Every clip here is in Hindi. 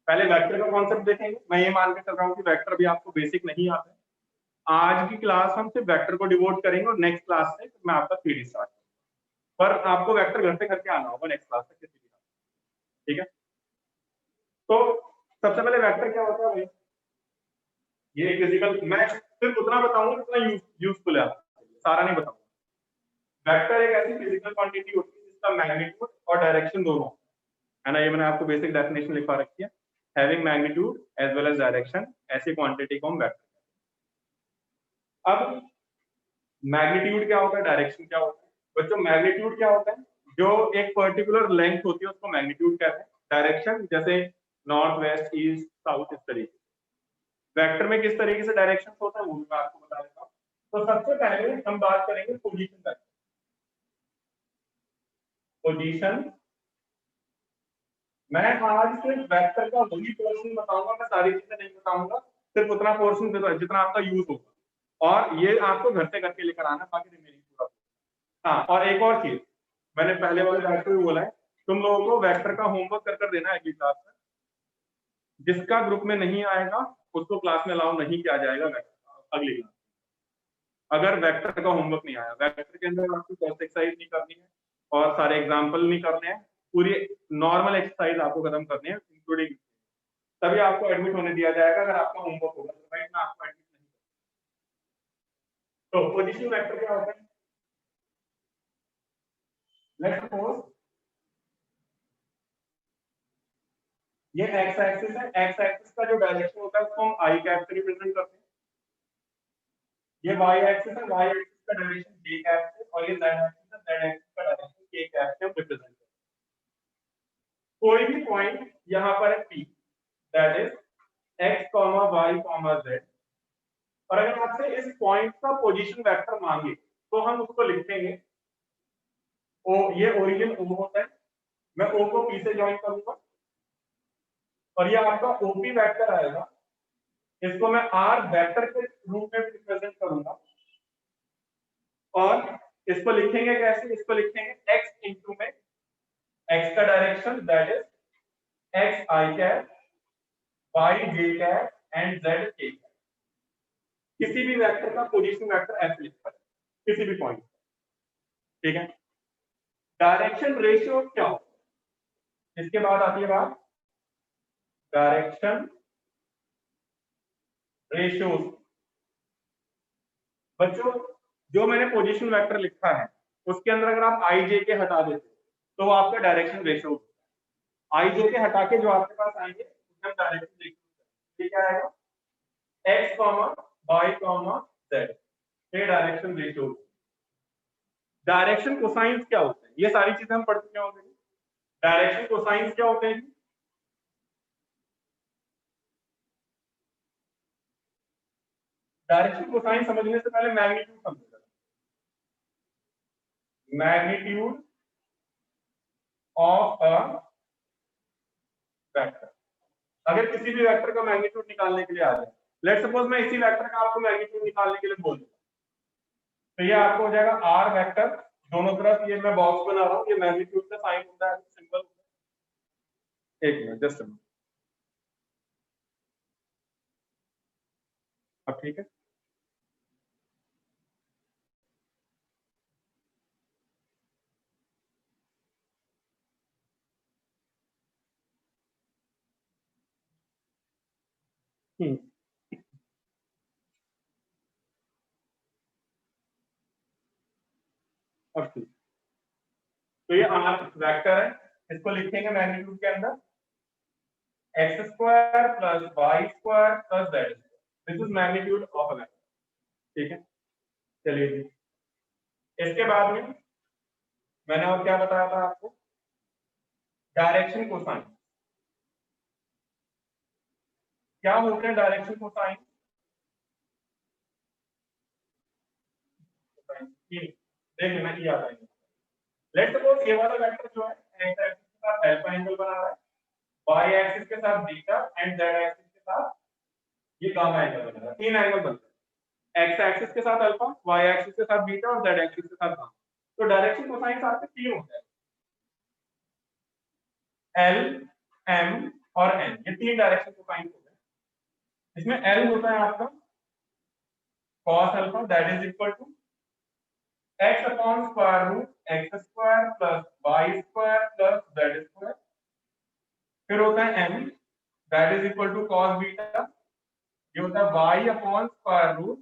पहले वेक्टर का कॉन्सेप्ट देखेंगे। मैं ये मान के चल रहा हूँ कि वेक्टर भी आपको बेसिक नहीं आता है। आज की क्लास हम सिर्फ वेक्टर को डिवोट करेंगे और नेक्स्ट क्लास से मैं आपका थ्योरी स्टार्ट करूंगा। पर आपको वेक्टर घर से करके आना होगा नेक्स्ट क्लास तक किसी भी। ठीक है, तो सबसे पहले वेक्टर क्या होता है भाई? ये फिजिकल, मैं सिर्फ उतना बताऊंगा जितना यूजफुल है, सारा नहीं बताऊंगा। वेक्टर एक ऐसी फिजिकल क्वांटिटी होती है जिसका मैग्नीट्यूड और डायरेक्शन दोनों है ना। ये मैंने आपको बेसिक डेफिनेशन लिखवा रखी है। Having magnitude as well as direction, ऐसी क्वांटिटी को हम वेक्टर। अब मैग्नीट्यूड क्या होता है, डायरेक्शन क्या होता है? बच्चों मैग्नीट्यूड क्या होता है? जो एक पर्टिकुलर लेंथ होती है उसको मैग्नीट्यूड कहते हैं। डायरेक्शन जैसे नॉर्थ वेस्ट ईस्ट साउथ, इस तरीके। वेक्टर में किस तरीके से डायरेक्शन होता है वो मैं आपको बता देता हूँ। तो सबसे पहले हम बात करेंगे पोजीशन वेक्टर। पोजीशन, मैं आज सिर्फ वेक्टर का वही पोर्शन बताऊंगा, मैं सारी चीजें नहीं बताऊंगा, सिर्फ उतना पोर्शन जितना आपका यूज होगा। और ये आपको घर से करके लेकर आना, बाकी रिमेनिंग पूरा। हाँ, और एक और चीज मैंने पहले वाले बैच में भी बोला है, तुम लोगों को वेक्टर का होमवर्क कर कर देना है अगली क्लास में। जिसका ग्रुप में नहीं आएगा उसको क्लास में अलाउ नहीं किया जाएगा अगली क्लास। अगर वेक्टर का होमवर्क नहीं आया, वेक्टर के अंदर आपको टेस्ट एक्सरसाइज नहीं करनी है और सारे एग्जाम्पल नहीं करने हैं, पूरी नॉर्मल एक्सरसाइज आपको खत्म करनी है इंक्लूडिंग, तभी आपको एडमिट होने दिया जाएगा। अगर आपका होमवर्क होगा तो मैं आपको एडमिट नहीं करूंगा। तो पोजीशन वेक्टर क्या होता है? लेट्स सपोज ये एक्स एक्सिस है। एक्स एक्सिस का जो डायरेक्शन होता है उसको हम आई कैप से रिप्रेजेंट करते हैं। ये वाई एक्सिस है, वाई एक्सिस का डायरेक्शन जे कैप से, और ये जेड एक्सिस है, जेड एक्सिस का डायरेक्शन के कैप से हम रिप्रेजेंट करते हैं। कोई भी पॉइंट यहाँ पर है P, that is x, y, z, और अगर आपसे इस पॉइंट का पोजीशन वेक्टर मांगे तो हम उसको लिखेंगे ओ, ये ओरिजिन O होता है, मैं O को P से ज्वाइन करूंगा और ये आपका OP वेक्टर आएगा। इसको मैं R वेक्टर के रूप में रिप्रेजेंट करूंगा और इसको लिखेंगे कैसे? इसको लिखेंगे x इंटू में x का direction that is x i cap, y j cap and z k cap. किसी भी वेक्टर का पोजीशन वेक्टर ऐसे लिखा है किसी भी पॉइंट। ठीक है, डायरेक्शन रेशियो क्या होता है? इसके बाद आती है बात डायरेक्शन रेशियो। बच्चों जो मैंने पोजीशन वेक्टर लिखा है उसके अंदर अगर आप आई जे के हटा देते तो वो आपका डायरेक्शन रेशियो। आई जे के हटा के जो आपके पास आएंगे उसका डायरेक्शन रेशियो। ये क्या आएगा? x, y, z, ये डायरेक्शन रेशियो। डायरेक्शन कोसाइंस क्या होते हैं? ये सारी चीजें हम पढ़ चुके होंगे। डायरेक्शन कोसाइंस क्या होते हैं? डायरेक्शन कोसाइन समझने से पहले मैग्नीट्यूड समझेगा। मैग्नीट्यूड ऑफ अ वेक्टर, अगर किसी भी वेक्टर का मैग्नीट्यूड निकालने के लिए आ जाए, लेट्स सपोज मैं इसी वेक्टर का आपको मैग्नीट्यूड निकालने के लिए बोल दूं, तो ये आपको हो जाएगा आर वेक्टर, दोनों तरफ ये मैं बॉक्स बना रहा हूं, ये मैग्नीट्यूड का साइन होता है, सिंबल। एक मिनट, जस्ट अब ठीक है। अब ठीक, तो ये आर वेक्टर है, इसको लिखेंगे मैग्नीट्यूड के अंदर x square plus y square plus z, this is magnitude of a vector. ठीक है, चलिए जी। इसके बाद में मैंने और क्या बताया था आपको? Direction cosine. क्या होते हैं डायरेक्शन कोसाइन? देखिए मैं ये आता है, लेट्स सपोज ये वाला वेक्टर जो है x एक्सिस के साथ अल्फा एंगल बना रहा है, y एक्सिस के साथ बीटा एंड z एक्सिस के साथ ये गामा एंगल बना रहा है। तीन एंगल बनते हैं, x एक्सिस के साथ अल्फा, y एक्सिस के साथ बीटा और z एक्सिस के साथ गामा। तो डायरेक्शन कोसाइन आपके तीन होते हैं, L, M और n, ये तीन डायरेक्शन कोसाइन होते हैं। इसमें l होता है आपका cos alpha that is equal to x upon square root x square plus y square plus z square. फिर होता है m that is equal to cos beta, ये होता है y upon square root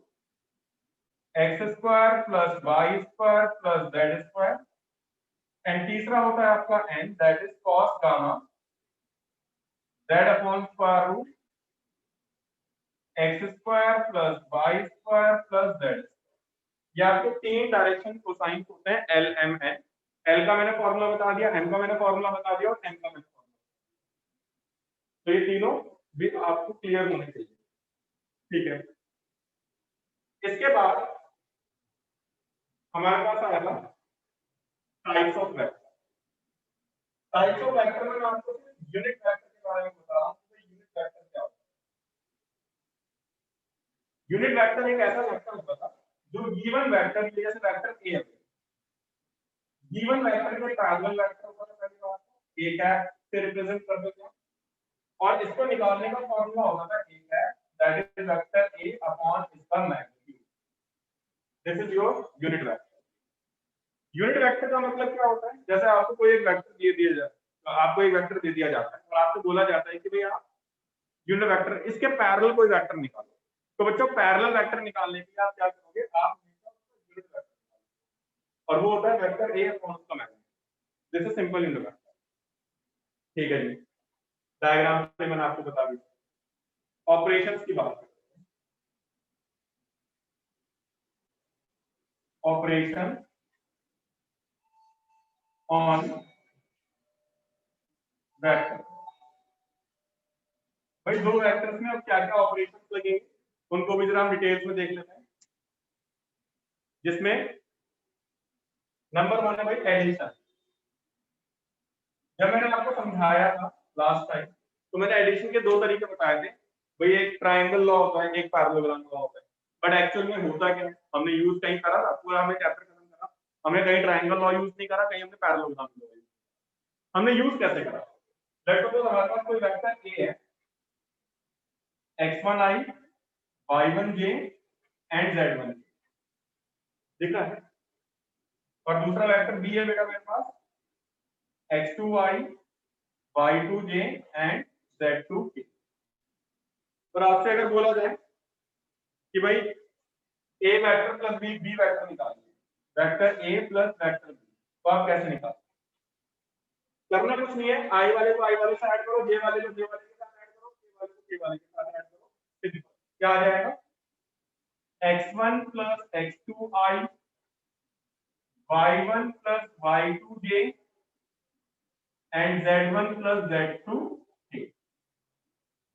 x square plus y square plus z square. And तीसरा होता है आपका n that is cos gamma z upon square root x square plus y square plus z। ये आपके तीन डायरेक्शन कोसाइन होते हैं l m n। l का मैंने फॉर्मूला बता दिया, m का मैंने फॉर्मूला बता दिया और n का मैंने फॉर्मूला। तो ये तीनों भी आपको क्लियर होने चाहिए, ठीक है। इसके बाद हमारे पास आएगा types of vector. Types of vector में मैं आपको यूनिट वेक्टर के बारे में बता रहा हूं कि यूनिट वेक्टर क्या होता है। यूनिट वेक्टर एक ऐसा वेक्टर होता है जो गिवन वेक्टर के जैसे वेक्टर a है, गिवन वेक्टर के पैरेलल वेक्टर होता है। पहली बात a कैप से रिप्रेजेंट कर देते हैं और इसको निकालने का फॉर्मूला होता था a cap that is vector a upon इसका magnitude. This is your unit vector. Unit vector का मतलब क्या होता है, जैसे आपको कोई एक वेक्टर दे दिया जाए, तो आपको एक वेक्टर दे दिया जाता है और आपको बोला जाता है कि भाई आप यूनिट वेक्टर इसके पैरेलल कोई वेक्टर निकालो। तो बच्चों पैरेलल वेक्टर निकालने के लिए आप क्या करोगे, आप यूनिट वेक्टर और वो होता है वेक्टर a अपॉन उसका magnitude. This is simple unit vector, ठीक है जी। डायग्राम से मैंने आपको बता दिया। ऑपरेशंस की बात करते हैं। Operation on vector. भाई दो वेक्टर्स में अब क्या क्या ऑपरेशंस लगेंगे उनको भी जरा हम डिटेल्स में देख लेते हैं। जिसमें नंबर 1 है भाई एडिशन। जब मैंने आपको समझाया था लास्ट टाइम तो मैंने एडिशन के दो तरीके बताए थे। भाई एक ट्रायंगल लॉ होता है, एक पैरेललोग्राम लॉ होता है। बट एक्चुअल में होता क्या है, हमने यूज कहीं करा था पूरा, हमें चैप्टर खत्म करा, हमने कहीं ट्रायंगल लॉ यूज नहीं करा, कहीं हमने पैरेललोग्राम लॉ यूज। हमने यूज कैसे करा, लेट्स सपोज हमारे पास कोई वेक्टर a है x1i y1j एंड z1j, ठीक है। और दूसरा वेक्टर b है बेटा मेरे पास x2i y2j एंड z2k। और आपसे अगर बोला जाए कि भाई a vector plus b vector निकालिए, vector a plus vector b, तो आप कैसे निकालोगे? करना कुछ नहीं है, i वाले को i वाले से ऐड करो, j वाले को j वाले के साथ ऐड करो, k वाले को k वाले के साथ ऐड करो, फिर क्या आ जाएगा x1 plus x2i y1 plus y2j and z1 plus z2k।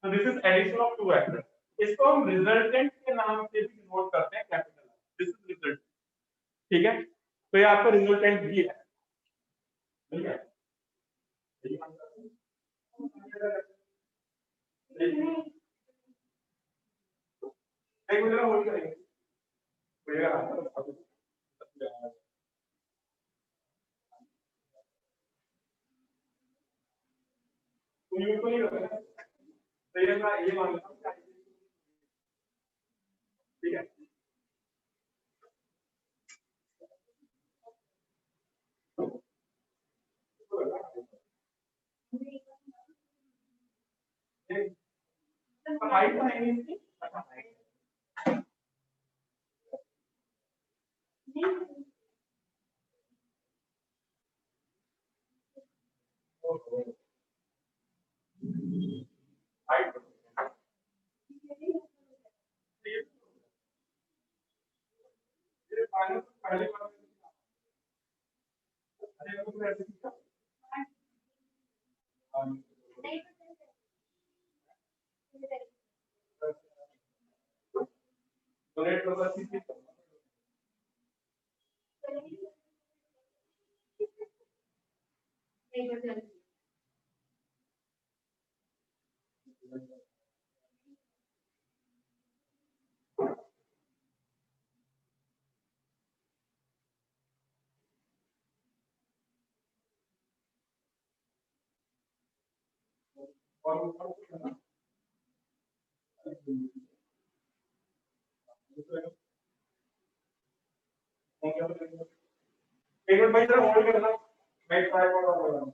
तो this is addition of two vector. इसको हम रिजल्टेंट के नाम से भी नोट करते हैं, कैपिटल दिस इज रिजल्ट, ठीक है। तो ये आपका रिजल्टेंट भी है, ठीक है। एक मिनट होल्ड करेंगे, तो ये तो नहीं होगा, तो ये मैं ये मान लेता हूं, ठीक है। हाइट तो है नहीं इसकी, हाइट ये पहले बार और ऊपर से है ना एक मिनट भाई जरा होल्ड करना, मैं ट्राई कर रहा हूँ।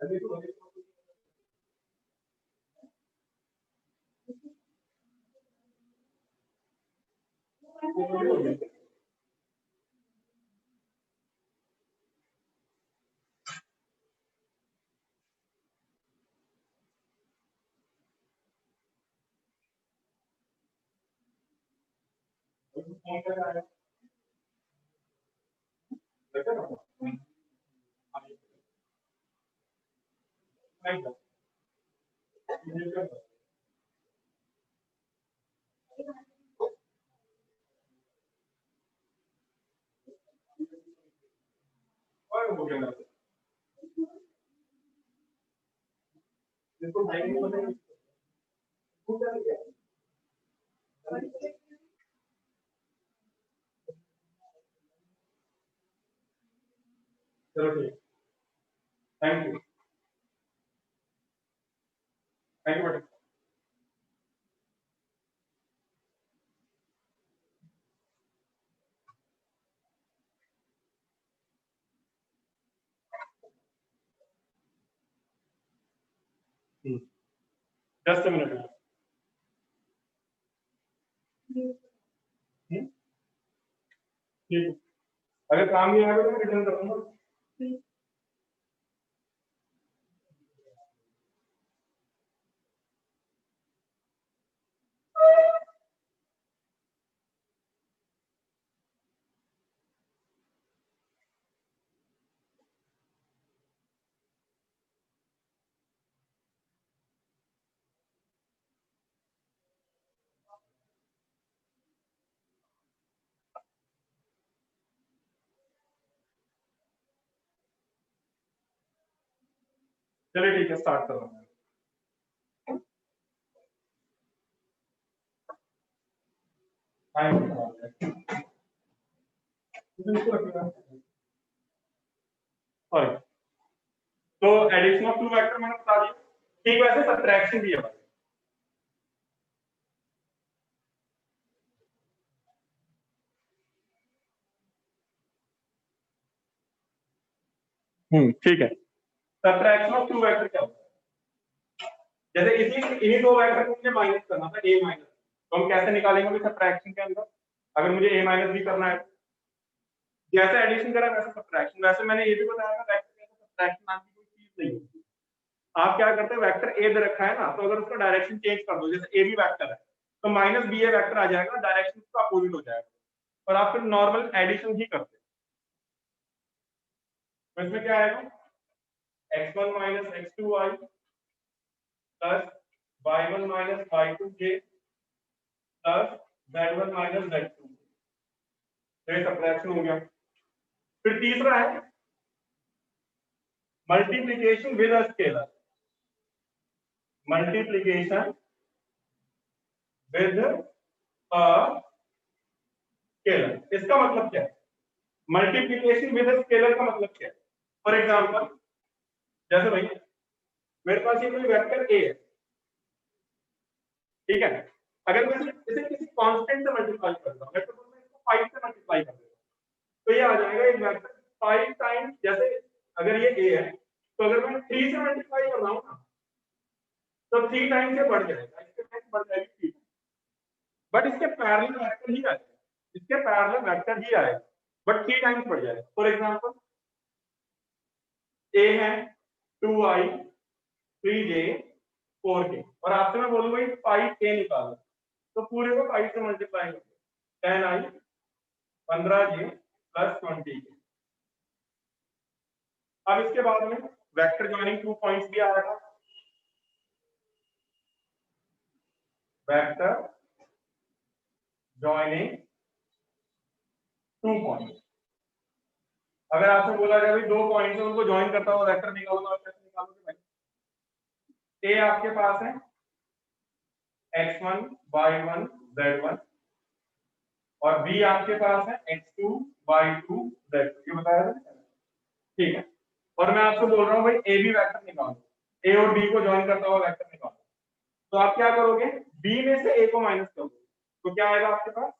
अभी तो फोन कर रहा है देखो ना नहीं और हो गया इसको टाइम नहीं पता चलो ठीक, थैंक यू, थैंक यू बेटा। Just a minute. ठीक, अगर काम नहीं आएगा तो मैं रिटर्न करूंगा। चलिए ठीक है, स्टार्ट कर रहा हूँ। सॉरी, तो एडिशन ऑफ टू वेक्टर मैंने बता दिया, ठीक वैसे सब्ट्रैक्शन भी है। ठीक है, सब्ट्रैक्शन ऑफ टू वेक्टर क्या होता है? जैसे इन्हीं दो वेक्टर को मुझे माइनस करना था, a माइनस, तो हम कैसे निकालेंगे अभी सब्ट्रैक्शन के अंदर, अगर मुझे a माइनस भी करना है? जैसे एडिशन करा वैसे सब्ट्रैक्शन। वैसे मैंने ये भी बताया था वेक्टर के अंदर सब्ट्रैक्शन नाम की कोई चीज नहीं होती। आप क्या करते हैं, वेक्टर a दे रखा है ना, तो अगर उसका डायरेक्शन चेंज कर दो, जैसे a भी वेक्टर है तो माइनस b a वेक्टर आ जाएगा, डायरेक्शन उसका अपोजिट हो जाएगा, और आप फिर नॉर्मल एडिशन ही करते हैं। तो इसमें क्या आएगा, x1 minus x2y plus y1 minus y2j plus z1 minus z2, ये सब्ट्रैक्शन हो गया। फिर तीसरा है multiplication with a scalar, multiplication with a scalar. इसका मतलब क्या है, मल्टीप्लिकेशन विद अ स्केलर का मतलब क्या है? फॉर एग्जांपल, जैसे भाई मेरे पास ये कोई वेक्टर a है, ठीक है, अगर मैं इसे किसी कांस्टेंट से मल्टीप्लाई करता हूं, मैं इसको 5 से मल्टीप्लाई कर देता हूं, तो ये आ जाएगा एक वेक्टर 5 टाइम्स, जैसे अगर ये a है तो अगर मैं 3 से मल्टीप्लाई कर रहा हूं ना, तो 3 टाइम्स ये बढ़ जाएगा, इसके टाइम्स बढ़ जाएगी 3, बट इसके पैरेलल वेक्टर ही आएगा, इसके पैरेलल वेक्टर ही आएगा, बट 3 टाइम्स बढ़ जाएगा। फॉर एग्जांपल a है 2i 3j 4k, और आपसे मैं बोलूं भाई 5k निकालो, तो पूरे को 5 से मल्टीप्लाई करो, 10i 15j प्लस 20k। अब इसके बाद में वेक्टर जॉइनिंग 2 पॉइंट्स भी आएगा, वेक्टर जॉइनिंग 2 पॉइंट्स। अगर आपसे बोला जाए भाई 2 पॉइंट्स है उनको ज्वाइन करता हुआ वेक्टर निकालो, तो आप कैसे निकालोगे भाई? ए आपके पास है x1 y1 z1, और b आपके पास है x2 y2 z2, ये बताया था, ठीक है। और मैं आपको बोल रहा हूँ भाई ए बी वेक्टर निकालो, ए और बी को ज्वाइन करता हुआ वेक्टर निकालो, तो आप क्या करोगे, बी में से ए को माइनस करोगे, तो क्या आएगा आपके पास,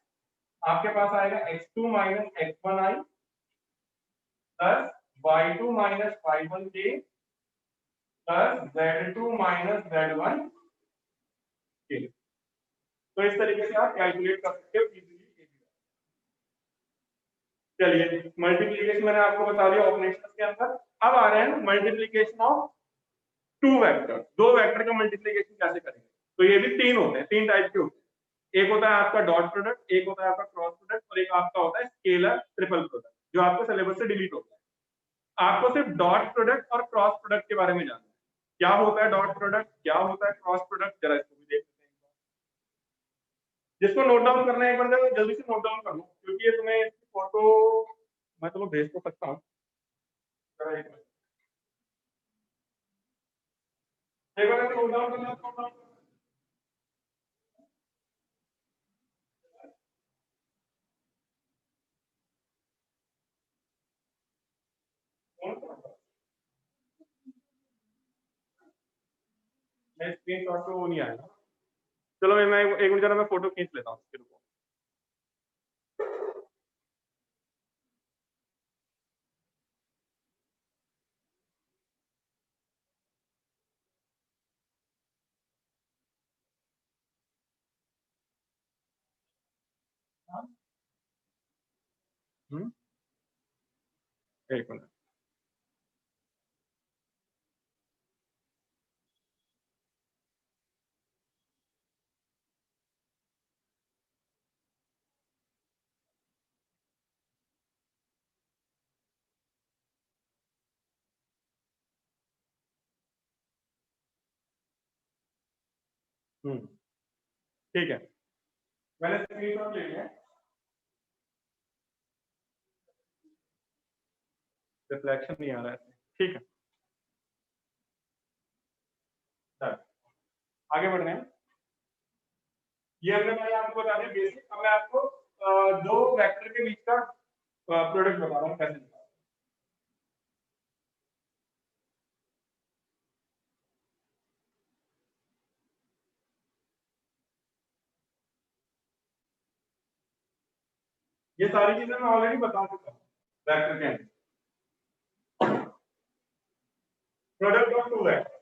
आपके पास आएगा x2 minus x1i plus y2 minus y1j plus z2 minus z1k। तो इस तरीके से आप कैलकुलेट कर सकते हो इजीली। चलिए मल्टीप्लिकेशन मैंने आपको बता दिया ऑपरेशंस के अंदर। अब आ रहे हैं मल्टीप्लिकेशन ऑफ टू वेक्टर, दो वेक्टर का मल्टीप्लिकेशन कैसे करेंगे। तो ये भी तीन होते हैं, तीन टाइप के होते हैं। एक होता है आपका डॉट प्रोडक्ट, एक होता है आपका क्रॉस प्रोडक्ट, और एक आपका होता है स्केलर ट्रिपल प्रोडक्ट, जो आपको सिलेबस से डिलीट होता है। आपको सिर्फ डॉट प्रोडक्ट और क्रॉस प्रोडक्ट के बारे में जानना है। क्या होता है डॉट प्रोडक्ट, क्या होता है क्रॉस प्रोडक्ट, जरा इसको भी देख लेते हैं। जिसको नोट डाउन करना है एक बार जल्दी से नोट डाउन कर लो, क्योंकि ये तुम्हें इसकी फोटो मैं चलो भेज तो सकता हूँ। एक बार नोट डाउन करना, नोट डाउन मैं स्क्रीन शॉट पे वो नहीं आएगा। चलो मैं एक मिनट जरा मैं फोटो खींच लेता हूँ उसके। रुको। एक मिनट। ठीक है, मैंने स्क्रीन शॉट ले लिया। रिफ्लेक्शन नहीं आ रहा है, ठीक है। चल, आगे बढ़ रहे हैं। ये हमने मैंने आपको बता दिया बेसिक। अब मैं आपको दो वेक्टर के बीच का प्रोडक्ट बता रहा हूँ कैसे निकालना। ये सारी चीजें मैं ऑलरेडी बता चुका हूँ वेक्टर के अंदर। Product of two vector,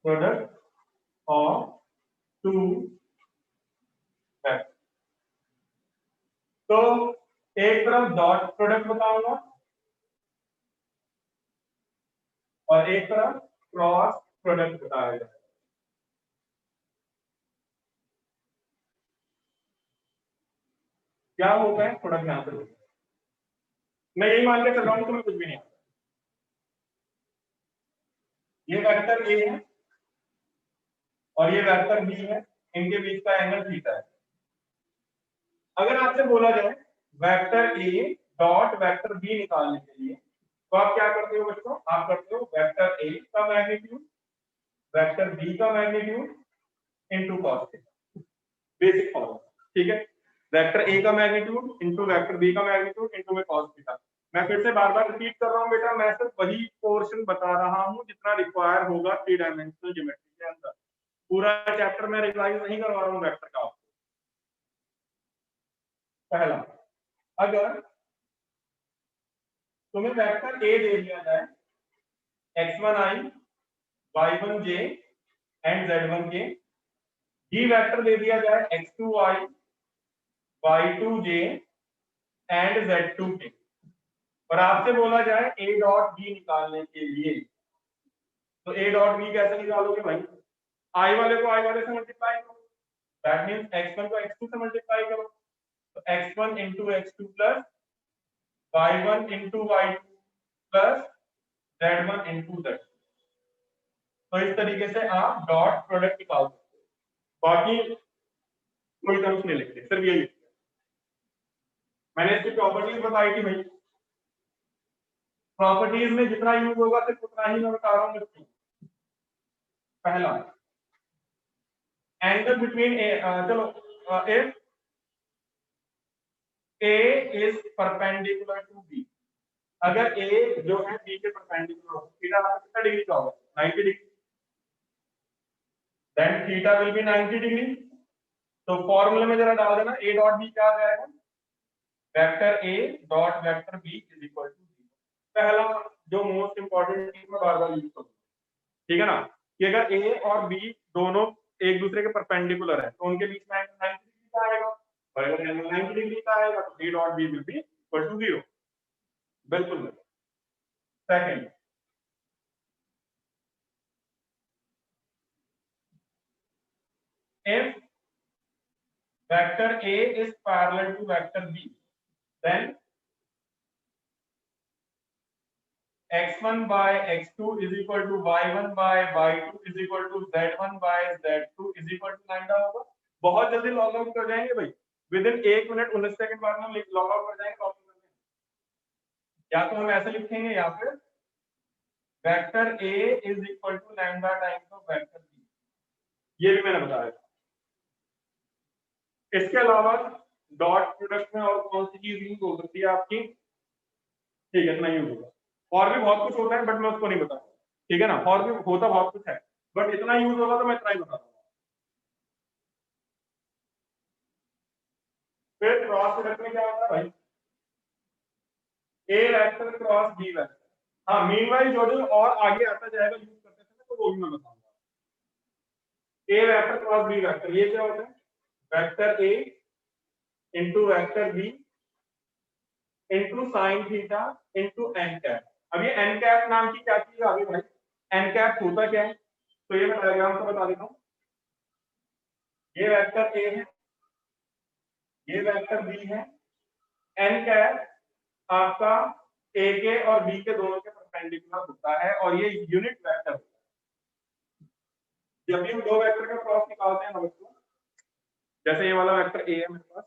product of two vector. तो एक तरफ डॉट प्रोडक्ट बताऊंगा और एक तरफ क्रॉस प्रोडक्ट बताया जाएगा। क्या होता है थोड़ा ध्यान से। मैं यही मान के चल रहा हूँ तुम्हें कुछ भी नहीं आता। ये वेक्टर ए है और ये वेक्टर बी है, इनके बीच का एंगल थीटा है। अगर आपसे बोला जाए vector A dot vector B निकालने के लिए, तो आप क्या करते हो बच्चों, आप करते हो वेक्टर ए का मैग्नीट्यूड वेक्टर बी का magnitude into cos theta, basic formula. ठीक है, वेक्टर ए का मैग्नीट्यूड इनटू वेक्टर बी का मैग्नीट्यूड इनटू में कॉस थीटा। मैं फिर से बार बार रिपीट कर रहा हूँ बेटा, मैं सिर्फ वही पोर्शन बता रहा हूँ जितना रिक्वायर होगा थ्री डायमेंशनल ज्योमेट्री के अंदर। पूरा चैप्टर मैं रिवाइज नहीं करवा रहा हूँ वेक्टर का। पहला, अगर तुम्हें वेक्टर ए दे दिया जाए x1i y1j and z1k, B vector दे दिया जाए x2i y2j एंड z2k, और आपसे बोला जाए a डॉट बी निकालने के लिए, तो a डॉट बी कैसे निकालोगे भाई, i वाले को i वाले से मल्टीप्लाई करो, दैट मींस x1 को x2 से मल्टीप्लाई करो, तो x1 into x2 plus y1 into y2 plus z1 into z। तो इस तरीके से आप डॉट प्रोडक्ट निकाल सकते हो। बाकी कोई टर्म्स नहीं लिखते, सिर्फ यही लिखते हैं। मैंने इसकी प्रॉपर्टीज बताई थी भाई, प्रॉपर्टीज में जितना यूज होगा सिर्फ उतना ही मैं बता रहा हूँ बच्चों। पहला, एंगल बिटवीन चलो if A is perpendicular to B, अगर A जो है B के परपेंडिकुलर हो, थीटा कितना डिग्री का होगा? 90 degree, then theta will be 90 degree. तो फॉर्मूले में जरा डाल देना, A डॉट B क्या आ जाएगा? Vector A dot vector B is equal to 0। पहला जो मोस्ट इंपॉर्टेंट चीज मैं बार-बार यूज करूंगा, ठीक है ना, कि अगर A और B दोनों एक दूसरे के परपेंडिकुलर है तो उनके बीच में एंगल 90 डिग्री का आएगा, और अगर एंगल 90 डिग्री का आएगा तो A dot B will be equal to 0। बिल्कुल। Second, if vector A is parallel to vector B, then x1 by x2 is equal to y1 by y2 is equal to z1 by z2 is equal to lambda होगा। बहुत जल्दी लॉग आउट कर जाएंगे भाई, विद इन 1 मिनट 19 सेकंड बाद में लॉग आउट कर जाएंगे। या तो हम ऐसे लिखेंगे या फिर vector A is equal to lambda times of vector B, ये भी मैंने बताया था। इसके अलावा डॉट प्रोडक्ट में और कौन सी चीज यूज हो सकती है आपकी? ठीक है, इतना यूज होगा। और भी बहुत कुछ होता है बट मैं उसको नहीं बताऊंगा, ठीक है ना, और भी होता बहुत कुछ है बट इतना यूज होगा तो मैं इतना ही बता दूंगा। फिर क्रॉस प्रोडक्ट में क्या होता है भाई? ए वेक्टर क्रॉस बी वेक्टर। हाँ, मीनवाइल जो जो और आगे आता जाएगा यूज करते थे तो वो भी मैं बताऊंगा। A vector cross B vector, ये क्या होता है? Vector A into vector B into sine theta into N cap. अब ये एन कैप नाम की क्या चीज आ गई भाई? एन कैप होता क्या है? तो ये मैं डायग्राम से बता देता हूँ। ये वेक्टर ए है, ये वेक्टर बी है, एन कैप आपका ए के और बी के दोनों के परपेंडिकुलर होता है और ये यूनिट वेक्टर होता है। जब भी हम दो वेक्टर का क्रॉस निकालते हैं ना बच्चों, जैसे ये वाला वेक्टर ए है मेरे पास,